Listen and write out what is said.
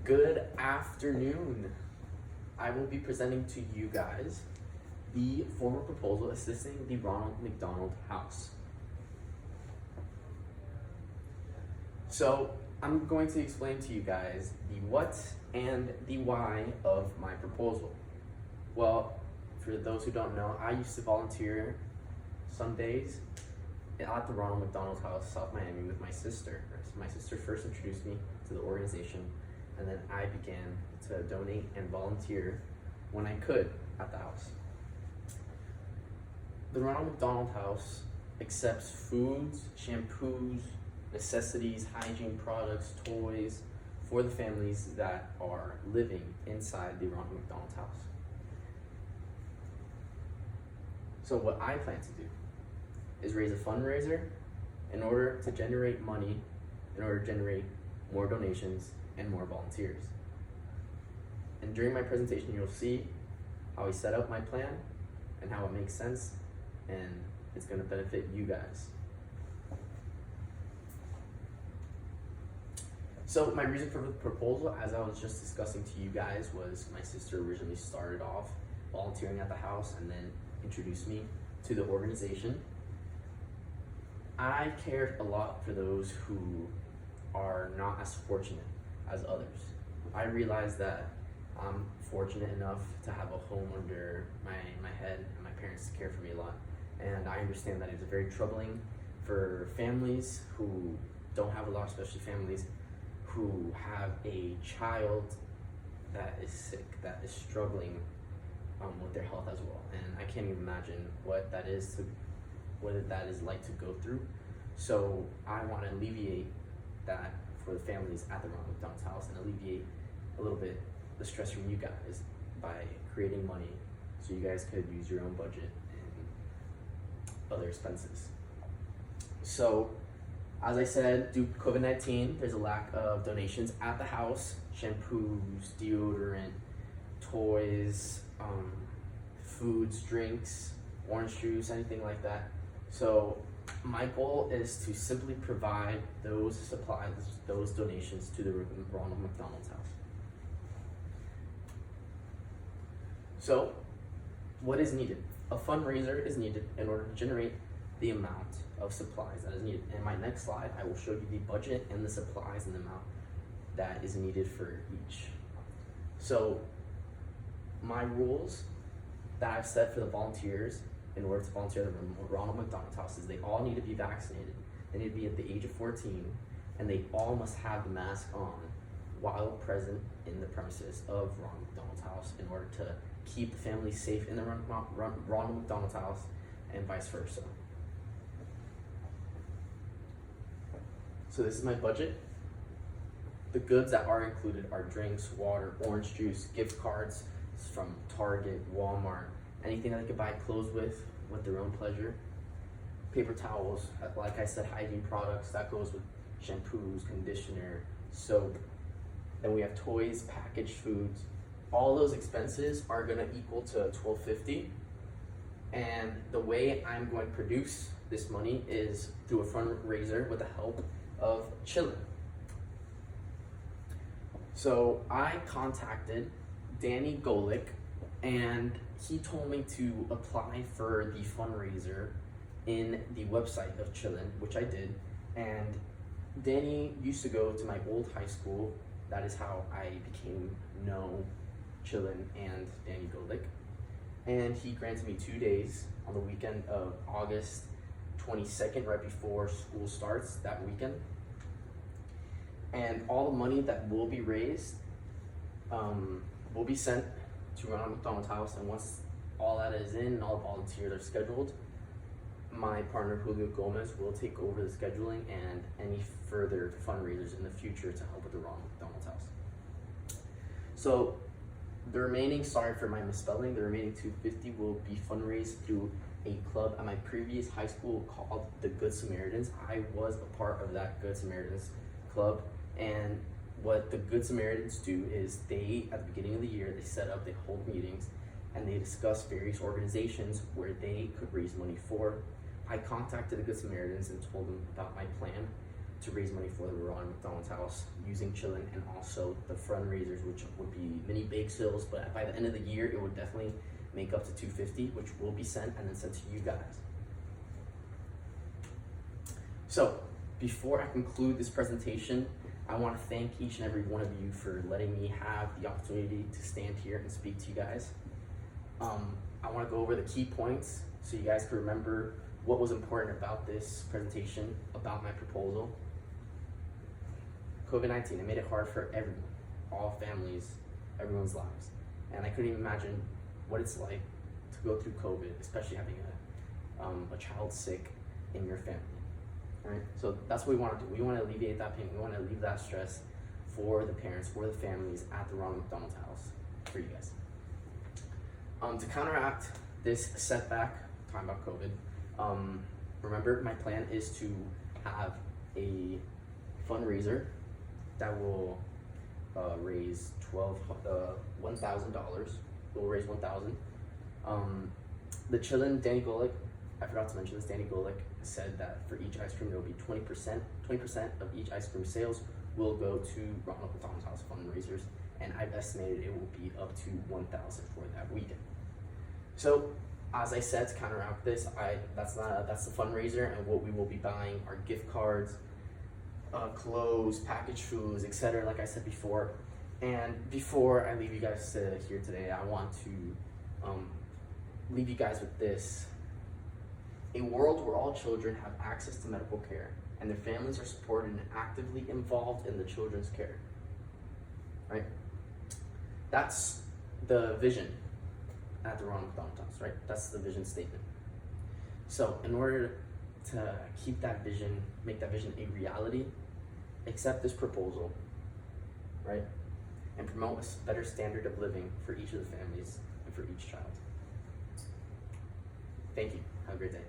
Good afternoon. I will be presenting to you guys the formal proposal assisting the Ronald McDonald House. So I'm going to explain to you guys the what and the why of my proposal. Well, for those who don't know, I used to volunteer some days at the Ronald McDonald House, South Miami, with my sister. My sister first introduced me to the organization, and then I began to donate and volunteer when I could at the house. The Ronald McDonald House accepts foods, shampoos, necessities, hygiene products, toys for the families that are living inside the Ronald McDonald House. So what I plan to do is raise a fundraiser in order to generate money, in order to generate more donations and more volunteers. And during my presentation, you'll see how I set up my plan and how it makes sense, and it's going to benefit you guys. So my reason for the proposal, as I was just discussing to you guys, was my sister originally started off volunteering at the house and then introduced me to the organization. I cared a lot for those who are not as fortunate as others. I realized that I'm fortunate enough to have a home under my head, and my parents care for me a lot. And I understand that it's very troubling for families who don't have a lot, especially families who have a child that is sick, that is struggling with their health as well. And I can't even imagine what that is like to go through. So I want to alleviate that for the families at the Ronald McDonald House and alleviate a little bit the stress from you guys by creating money so you guys could use your own budget and other expenses. So as I said, due to COVID-19, there's a lack of donations at the house: shampoos, deodorant, toys, foods, drinks, orange juice, anything like that. So my goal is to simply provide those supplies, those donations to the Ronald McDonald House. So what is needed? A fundraiser is needed in order to generate the amount of supplies that is needed. In my next slide, I will show you the budget and the supplies and the amount that is needed for each. So my rules that I've set for the volunteers in order to volunteer at the Ronald McDonald House is they all need to be vaccinated. They need to be at the age of 14, and they all must have the mask on while present in the premises of Ronald McDonald House in order to keep the family safe in the Ronald McDonald House and vice versa. So this is my budget. The goods that are included are drinks, water, orange juice, gift cards from Target, Walmart, anything that they could buy clothes with their own pleasure. Paper towels, like I said, hygiene products, that goes with shampoos, conditioner, soap. Then we have toys, packaged foods. All those expenses are gonna equal to $12.50. And the way I'm going to produce this money is through a fundraiser with the help of Chillin. So I contacted Danny Golick, and he told me to apply for the fundraiser in the website of Chillin, which I did. And Danny used to go to my old high school. That is how I became know Chillin and Danny Golick. And he granted me 2 days on the weekend of August 22nd, right before school starts that weekend. And all the money that will be raised will be sent to Ronald McDonald House, and once all that is in and all the volunteers are scheduled, my partner Julio Gomez will take over the scheduling and any further fundraisers in the future to help with the Ronald McDonald House. So the remaining, sorry for my misspelling, the remaining $250 will be fundraised through a club at my previous high school called the Good Samaritans. I was a part of that Good Samaritans club, and what the Good Samaritans do is they, at the beginning of the year, they hold meetings, and they discuss various organizations where they could raise money for. I contacted the Good Samaritans and told them about my plan, to raise money for the Ronald McDonald's House using Chillin, and also the fundraisers, which would be mini bake sales, but by the end of the year it would definitely make up to $250, which will be sent and then sent to you guys. So before I conclude this presentation, I want to thank each and every one of you for letting me have the opportunity to stand here and speak to you guys. I want to go over the key points so you guys can remember what was important about this presentation, about my proposal. COVID-19, it made it hard for everyone, all families, everyone's lives. And I couldn't even imagine what it's like to go through COVID, especially having a child sick in your family. All right? So that's what we want to do. We want to alleviate that pain. We want to alleviate that stress for the parents, for the families at the Ronald McDonald's House, for you guys. To counteract this setback, talking about COVID, remember my plan is to have a fundraiser that will raise $1,000. We'll raise $1,000. The Chillin, Danny Golick, I forgot to mention this, Danny Golick said that for each ice cream there will be 20% of each ice cream sales will go to Ronald McDonald's House fundraisers, and I've estimated it will be up to $1,000 for that weekend. So as I said, to counteract this, that's the fundraiser, and what we will be buying are gift cards, clothes, packaged foods, etc. like I said before. And before I leave you guys here today, I want to leave you guys with this. A world where all children have access to medical care and their families are supported and actively involved in the children's care. Right? That's the vision at the Ronald McDonald's House, right? That's the vision statement. So in order to keep that vision, make that vision a reality, accept this proposal, right? And promote a better standard of living for each of the families and for each child. Thank you. Have a great day.